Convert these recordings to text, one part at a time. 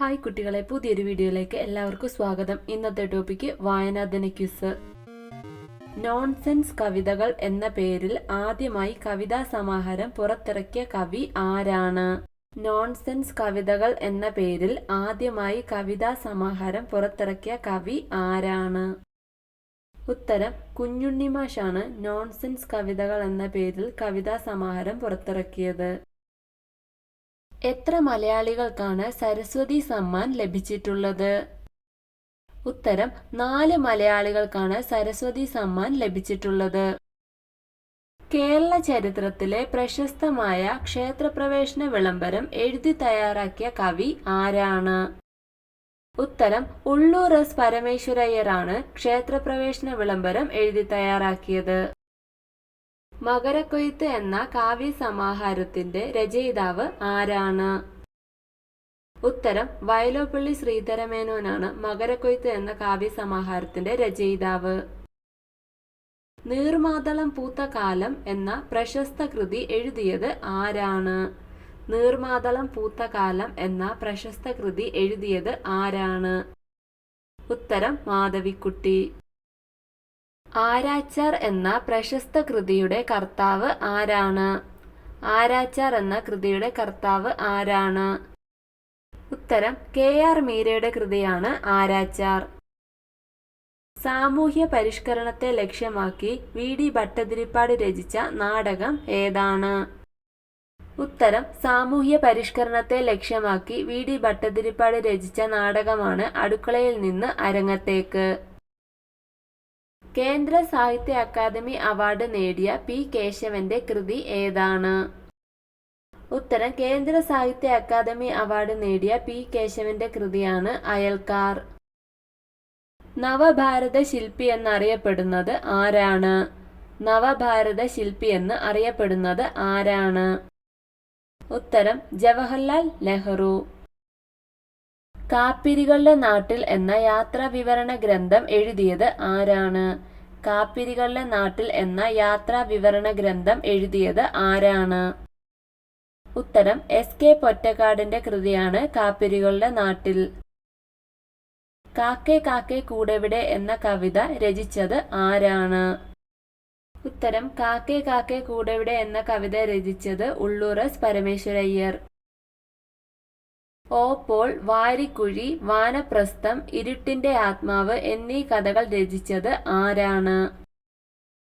Hi കുട്ടികളെ, പുതിയൊരു വീഡിയോയിലേക്ക് എല്ലാവർക്കും സ്വാഗതം. ഇന്നത്തെ ടോപ്പിക്ക് വായനാദിന ക്വിസ്. നോൺസെൻസ് കവിതകൾ എന്ന പേരിൽ ആദ്യമായി കവിതാ സമാഹാരം പുറത്തിറക്കിയ കവി ആരാണ്? നോൺസെൻസ് കവിതകൾ എന്ന പേരിൽ ആദ്യമായി കവിതാ സമാഹാരം പുറത്തിറക്കിയ കവി ആരാണ്? ഉത്തരം കുഞ്ഞുണ്ണി മാഷാണ് നോൺസെൻസ് കവിതകൾ എന്ന പേരിൽ കവിതാ സമാഹാരം പുറത്തിറക്കിയത്. എത്ര മലയാളികൾക്കാണ് സരസ്വതി സമ്മാൻ ലഭിച്ചിട്ടുള്ളത്? ഉത്തരം 4 മലയാളികൾക്കാണ് സരസ്വതി സമ്മാൻ ലഭിച്ചിട്ടുള്ളത്. കേരള ചരിത്രത്തിലെ പ്രശസ്തമായ ക്ഷേത്രപ്രവേശന വിളംബരം എഴുതി തയ്യാറാക്കിയ കവി ആരാണ്? ഉത്തരം ഉള്ളൂർ എസ് പരമേശ്വരയ്യരാണ് ക്ഷേത്രപ്രവേശന വിളംബരം എഴുതി തയ്യാറാക്കിയത്. മകരക്കൊയ്ത്ത് എന്ന കാവ്യസമാഹാരത്തിന്റെ രചയിതാവ് ആരാണ്? ഉത്തരം വയലോപ്പള്ളി ശ്രീധരമേനോനാണ് മകരക്കൊയ്ത്ത് എന്ന കാവ്യസമാഹാരത്തിന്റെ രചയിതാവ്. നീർമാതളം പൂത്ത കാലം എന്ന പ്രശസ്ത കൃതി എഴുതിയത് ആരാണ്? നീർമാതളം പൂത്ത കാലം എന്ന പ്രശസ്ത കൃതി എഴുതിയത് ആരാണ്? ഉത്തരം മാധവിക്കുട്ടി. ആരാച്ചാർ എന്ന പ്രശസ്ത കൃതിയുടെ കർത്താവ് ആരാണ്? ആരാച്ചാർ എന്ന കൃതിയുടെ കർത്താവ് ആരാണ്? ഉത്തരം KR മീരയുടെ കൃതിയാണ് ആരാച്ചാർ. സാമൂഹ്യ പരിഷ്കരണത്തെ ലക്ഷ്യമാക്കി VD ഭട്ടതിരിപ്പാട് രചിച്ച നാടകം ഏതാണ്? ഉത്തരം സാമൂഹ്യ പരിഷ്കരണത്തെ ലക്ഷ്യമാക്കി VD ഭട്ടതിരിപ്പാട് രചിച്ച നാടകമാണ് അടുക്കളയിൽ നിന്ന് അരങ്ങത്തേക്ക്. കേന്ദ്ര സാഹിത്യ അക്കാദമി അവാർഡ് നേടിയ P. കേശവന്റെ കൃതി ഏതാണ്? ഉത്തരം കേന്ദ്ര സാഹിത്യ അക്കാദമി അവാർഡ് നേടിയ P. കേശവന്റെ കൃതിയാണ് അയൽക്കാർ. നവഭാരത ശില്പി എന്നറിയപ്പെടുന്നത് ആരാണ്? നവഭാരത ശില്പി എന്ന് അറിയപ്പെടുന്നത് ആരാണ്? ഉത്തരം ജവഹർലാൽ നെഹ്റു. കാപ്പിരികളുടെ നാട്ടിൽ എന്ന യാത്രാ വിവരണ ഗ്രന്ഥം എഴുതിയത് ആരാണ്? കാപ്പിരികളുടെ നാട്ടിൽ എന്ന യാത്രാ വിവരണ ഗ്രന്ഥം എഴുതിയത് ആരാണ്? ഉത്തരം SK പൊറ്റക്കാടിന്റെ കൃതിയാണ് കാപ്പിരികളുടെ നാട്ടിൽ. കാക്കേ കാക്കേ കൂടെവിടെ എന്ന കവിത രചിച്ചത് ആരാണ്? ഉത്തരം കാക്കേ കാക്കേ കൂടെവിടെ എന്ന കവിത രചിച്ചത് ഉള്ളൂർ എസ് പരമേശ്വരയ്യർ. ഓപ്പോൾ, വാരിക്കുഴി, വാനപ്രസ്ഥം, ഇരുട്ടിന്റെ ആത്മാവ് എന്നീ കഥകൾ രചിച്ചത് ആരാണ്?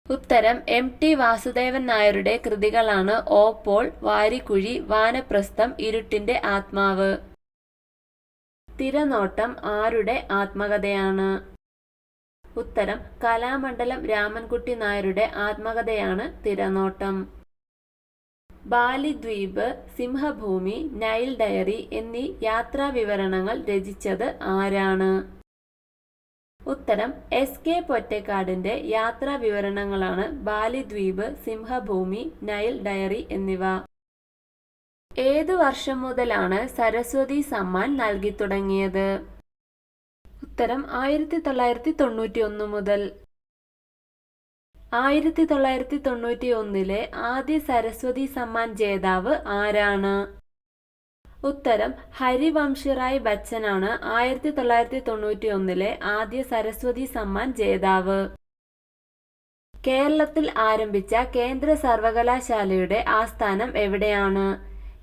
ഉത്തരം MT വാസുദേവൻ നായരുടെ കൃതികളാണ് ഓപ്പോൾ, വാരിക്കുഴി, വാനപ്രസ്ഥം, ഇരുട്ടിന്റെ ആത്മാവ്. തിരനോട്ടം ആരുടെ ആത്മകഥയാണ്? ഉത്തരം കലാമണ്ഡലം രാമൻകുട്ടി നായരുടെ ആത്മകഥയാണ് തിരനോട്ടം. ബാലിദ്വീപ്, സിംഹഭൂമി, നൈൽ ഡയറി എന്നീ യാത്രാ വിവരണങ്ങൾ രചിച്ചത് ആരാണ്? ഉത്തരം SK പൊറ്റക്കാടിന്റെ യാത്രാ വിവരണങ്ങളാണ് ബാലിദ്വീപ്, സിംഹഭൂമി, നൈൽ ഡയറി എന്നിവ. ഏതു വർഷം മുതലാണ് സരസ്വതി സമ്മാൻ നൽകി തുടങ്ങിയത്? ഉത്തരം 1991 മുതൽ. 1991 ആദ്യ സരസ്വതി സമ്മാൻ ജേതാവ് ആരാണ്? ഉത്തരം ഹരിവംശറായ് ബച്ചനാണ് 1991 ആദ്യ സരസ്വതി സമ്മാൻ ജേതാവ്. കേരളത്തിൽ ആരംഭിച്ച കേന്ദ്ര സർവകലാശാലയുടെ ആസ്ഥാനം എവിടെയാണ്?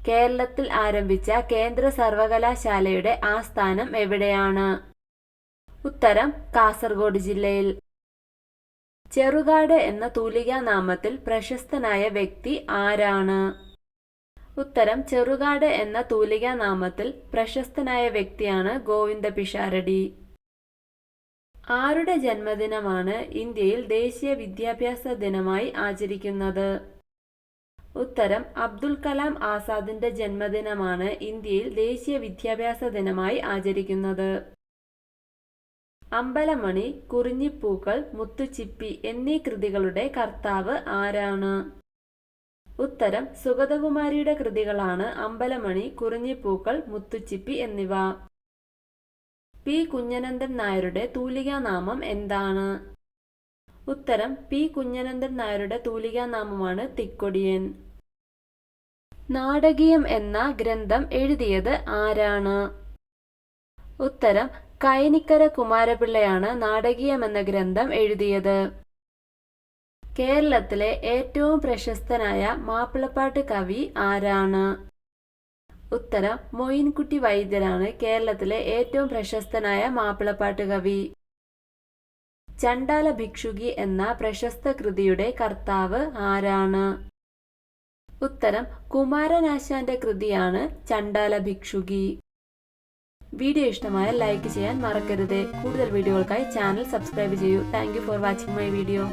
കേരളത്തിൽ ആരംഭിച്ച കേന്ദ്ര സർവകലാശാലയുടെ ആസ്ഥാനം എവിടെയാണ്? ഉത്തരം കാസർഗോഡ് ജില്ലയിൽ. ചെറുകാട് എന്ന തൂലികാനാമത്തിൽ പ്രശസ്തനായ വ്യക്തി ആരാണ്? ഉത്തരം ചെറുകാട് എന്ന തൂലികാനാമത്തിൽ പ്രശസ്തനായ വ്യക്തിയാണ് ഗോവിന്ദ പിഷാരടി. ആരുടെ ജന്മദിനമാണ് ഇന്ത്യയിൽ ദേശീയ വിദ്യാഭ്യാസ ദിനമായി ആചരിക്കുന്നത്? ഉത്തരം അബ്ദുൽ കലാം ആസാദിന്റെ ജന്മദിനമാണ് ഇന്ത്യയിൽ ദേശീയ വിദ്യാഭ്യാസ ദിനമായി ആചരിക്കുന്നത്. അമ്പലമണി, കുറിഞ്ഞിപ്പൂക്കൾ, മുത്തുച്ചിപ്പി എന്നീ കൃതികളുടെ കർത്താവ് ആരാണ്? ഉത്തരം സുഗതകുമാരിയുടെ കൃതികളാണ് അമ്പലമണി, കുറിഞ്ഞിപ്പൂക്കൾ, മുത്തുച്ചിപ്പി എന്നിവ. P. കുഞ്ഞനന്ദൻ നായരുടെ തൂലികാനാമം എന്താണ്? ഉത്തരം P. കുഞ്ഞനന്ദൻ നായരുടെ തൂലികാനാമമാണ് തിക്കൊടിയൻ. നാടകീയം എന്ന ഗ്രന്ഥം എഴുതിയത് ആരാണ്? ഉത്തരം കൈനിക്കര കുമാരപിള്ളയാണ് നാടകീയം എന്ന ഗ്രന്ഥം എഴുതിയത്. കേരളത്തിലെ ഏറ്റവും പ്രശസ്തനായ മാപ്പിളപ്പാട്ട് കവി ആരാണ്? ഉത്തരം മൊയിൻകുട്ടി വൈദ്യരാണ് കേരളത്തിലെ ഏറ്റവും പ്രശസ്തനായ മാപ്പിളപ്പാട്ട് കവി. ചണ്ടാല ഭിക്ഷുകി എന്ന പ്രശസ്ത കൃതിയുടെ കർത്താവ് ആരാണ്? ഉത്തരം കുമാരനാശാന്റെ കൃതിയാണ് ചണ്ടാല ഭിക്ഷുകി. വീഡിയോ ഇഷ്ടമായാൽ ലൈക്ക് ചെയ്യാൻ മറക്കരുത്. കൂടുതൽ വീഡിയോകൾക്കായി ചാനൽ സബ്സ്ക്രൈബ് ചെയ്യൂ. Thank you for watching my video.